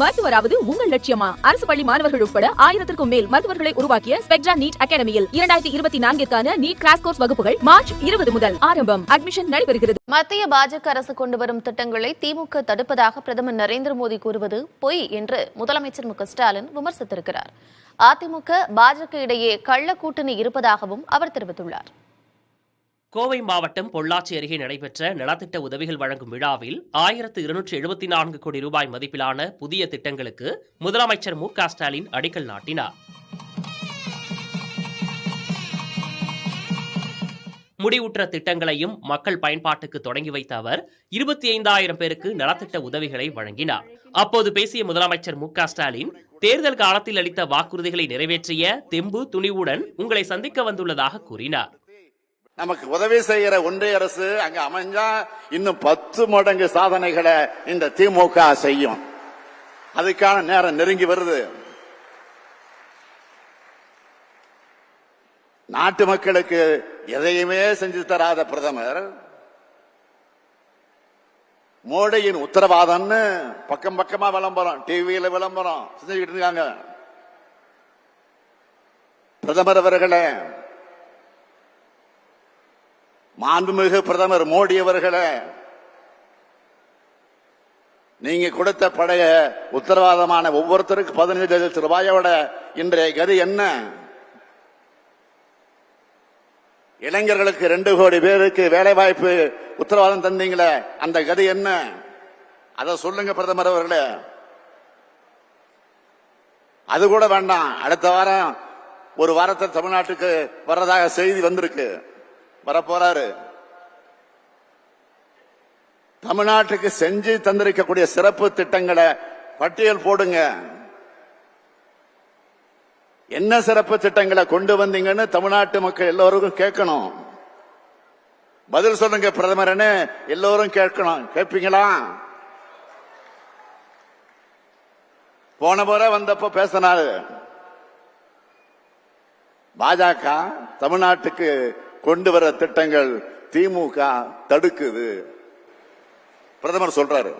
மருத்துவராவது உங்கள் லட்சியமா? அரசு பள்ளி மாணவர்கள் உட்பட 1000க்கும் மேல் மருத்துவர்களை உருவாக்கிய ஸ்பெக்ட்ரா நீட் அகாடமியில் 2024க்கான நீட் கிராஷ் கோர்ஸ் வகுப்புகள் மார்ச் 20 முதல் ஆரம்பம். அட்மிஷன் நடைபெறுகிறது. மத்திய பாஜக அரசு கொண்டு வரும் திட்டங்களை திமுக தடுப்பதாக பிரதமர் நரேந்திர மோடி கூறுவது பொய் என்று முதலமைச்சர் மு.க.ஸ்டாலின் விமர்சித்திருக்கிறார். அதிமுக பாஜக இடையே கள்ள கூட்டணி இருப்பதாகவும் அவர் தெரிவித்துள்ளார். கோவை மாவட்டம் பொள்ளாச்சி அருகே நடைபெற்ற நலத்திட்ட உதவிகள் வழங்கும் விழாவில் 1274 கோடி ரூபாய் மதிப்பிலான புதிய திட்டங்களுக்கு முதலமைச்சர் மு.க.ஸ்டாலின் அடிக்கல் நாட்டினார். முடிவுற்ற திட்டங்களையும் மக்கள் பயன்பாட்டுக்கு தொடங்கி வைத்த அவர் 25,000 பேருக்கு நலத்திட்ட உதவிகளை வழங்கினார். அப்போது பேசிய முதலமைச்சர் மு.க.ஸ்டாலின் தேர்தல் காலத்தில் அளித்த வாக்குறுதிகளை நிறைவேற்றிய தெம்பு துணிவுடன் உங்களை சந்திக்க வந்துள்ளதாக கூறினார். நமக்கு உதவி செய்கிற ஒன்றிய அரசு அங்க அமைஞ்சா இன்னும் 10 மடங்கு சாதனைகளை இந்த திமுக செய்யும். அதுக்கான நேரம் நெருங்கி வருது. நாட்டு மக்களுக்கு எதையுமே செஞ்சு தராத பிரதமர் மோடியின் உத்தரவாதம்னு பக்கம் பக்கமா விளம்பரம், டிவியில விளம்பரம் செஞ்சுக்கிட்டு இருக்காங்க. பிரதமர் அவர்களே, மாண்புமிகு பிரதமர் மோடி அவர்களே, நீங்க கொடுத்த படைய உத்தரவாதமான ஒவ்வொருத்தருக்கு 15 லட்சம் ரூபாயோட இன்றைய கதி என்ன? இளைஞர்களுக்கு 2 கோடி பேருக்கு வேலை வாய்ப்பு உத்தரவாதம் தந்தீங்களே, அந்த கதி என்ன? அதை சொல்லுங்க பிரதமர் அவர்களே. அது கூட வேண்டாம். அடுத்த வாரம் ஒரு வாரத்தில் தமிழ்நாட்டுக்கு வர்றதாக செய்தி வந்திருக்கு. வரப்போறாரு. தமிழ்நாட்டுக்கு செஞ்சு தந்திருக்கக்கூடிய சிறப்பு திட்டங்களை பட்டியல் போடுங்க. என்ன சிறப்பு திட்டங்களை கொண்டு வந்தீங்கன்னு தமிழ்நாட்டு மக்கள் எல்லோருக்கும் கேட்கணும். பதில் சொல்லுங்க பிரதமர்னு எல்லோரும் கேட்கணும். கேட்பீங்களா? போன முறை வந்தப்ப பேசினாரு. பாஜக தமிழ்நாட்டுக்கு கொண்டு வர திட்டங்கள் திமுக தடுக்குது. பிரதமர் சொல்றாரு,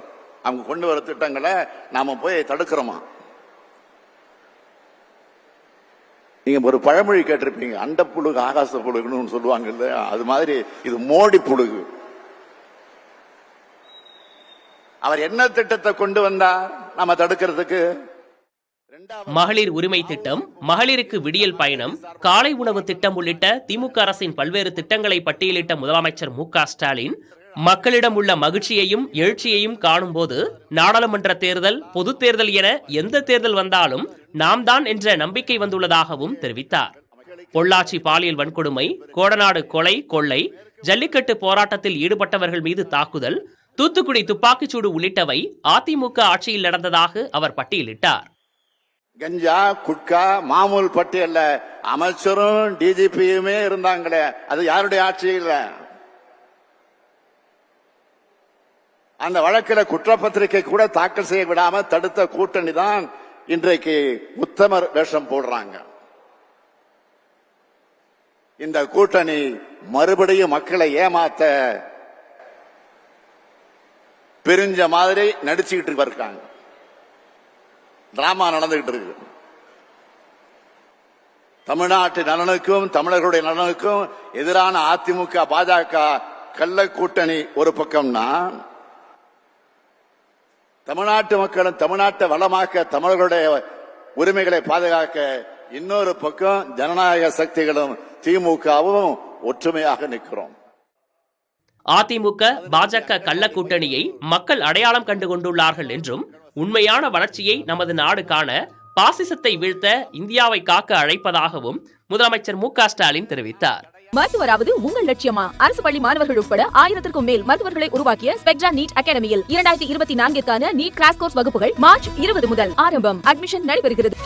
அவங்க கொண்டு வர திட்டங்களை நாம போய் தடுக்கிறோமா? நீங்க ஒரு பழமொழி கேட்டிருப்பீங்க, அண்ட புழுகு ஆகாச புழுகுன்னு சொல்லுவாங்க இல்ல, அது மாதிரி இது மோடி புழுகு. அவர் என்ன திட்டத்தை கொண்டு வந்தா நாம தடுக்கிறதுக்கு? மகளிர் உரிமை திட்டம், மகளிருக்கு விடியல் பயணம், காலை உணவு திட்டம் உள்ளிட்ட திமுக அரசின் பல்வேறு திட்டங்களை பட்டியலிட்ட முதலமைச்சர் மு.க.ஸ்டாலின் மக்களிடம் உள்ள மகிழ்ச்சியையும் எழுச்சியையும் காணும் போது நாடாளுமன்ற தேர்தல், பொது தேர்தல் என எந்த தேர்தல் வந்தாலும் நாம் தான் என்ற நம்பிக்கை வந்துள்ளதாகவும் தெரிவித்தார். பொள்ளாச்சி பாலியல் வன்கொடுமை, கோடநாடு கொலை கொள்ளை, ஜல்லிக்கட்டு போராட்டத்தில் ஈடுபட்டவர்கள் மீது தாக்குதல், தூத்துக்குடி துப்பாக்கிச்சூடு உள்ளிட்டவை அதிமுக ஆட்சியில் நடந்ததாக அவர் பட்டியலிட்டார். கஞ்சா, குட்கா, மாமூல் பட்டியல்ல அமைச்சரும் டிஜிபியுமே இருந்தாங்களே, அது யாருடைய ஆட்சியில்? அந்த வழக்கில் குற்றப்பத்திரிகை கூட தாக்கல் செய்ய விடாம தடுத்த கூட்டணி தான் இன்றைக்கு உத்தமர் வேஷம் போடுறாங்க. இந்த கூட்டணி மறுபடியும் மக்களை ஏமாத்த பிரிஞ்ச மாதிரி நடிச்சுக்கிட்டு இருக்காங்க. டிராமா நடந்துகிட்டு இருக்கு. தமிழ்நாட்டு நலனுக்கும் தமிழர்களுடைய நலனுக்கும் எதிரான அதிமுக பாஜக கள்ள கூட்டணி ஒரு பக்கம்னா, தமிழ்நாட்டு மக்களும் தமிழ்நாட்டை வளமாக்க தமிழர்களுடைய உரிமைகளை பாதுகாக்க இன்னொரு பக்கம் ஜனநாயக சக்திகளும் திமுகவும் ஒற்றுமையாக நிற்கிறோம். அதிமுக பாஜக கள்ள கூட்டணியை மக்கள் அடையாளம் கண்டு கொண்டுள்ளார்கள் என்றும், உண்மையான வளர்ச்சியை நமது நாடு காண பாசிசத்தை வீழ்த்த இந்தியாவை காக்க அழைப்பதாகவும் முதலமைச்சர் மு.க.ஸ்டாலின் தெரிவித்தார். மருத்துவராவது உங்கள் லட்சியமா? அரசு பள்ளி மாணவர்கள் உட்பட 1000க்கும் மேல் மருத்துவர்களை உருவாக்கிய ஸ்பெக்ட்ரா நீட் அகாடமியில் 2024க்கான நீட் கிராஷ் கோர்ஸ் வகுப்புகள் மார்ச் 20 முதல் ஆரம்பம். அட்மிஷன் நடைபெறுகிறது.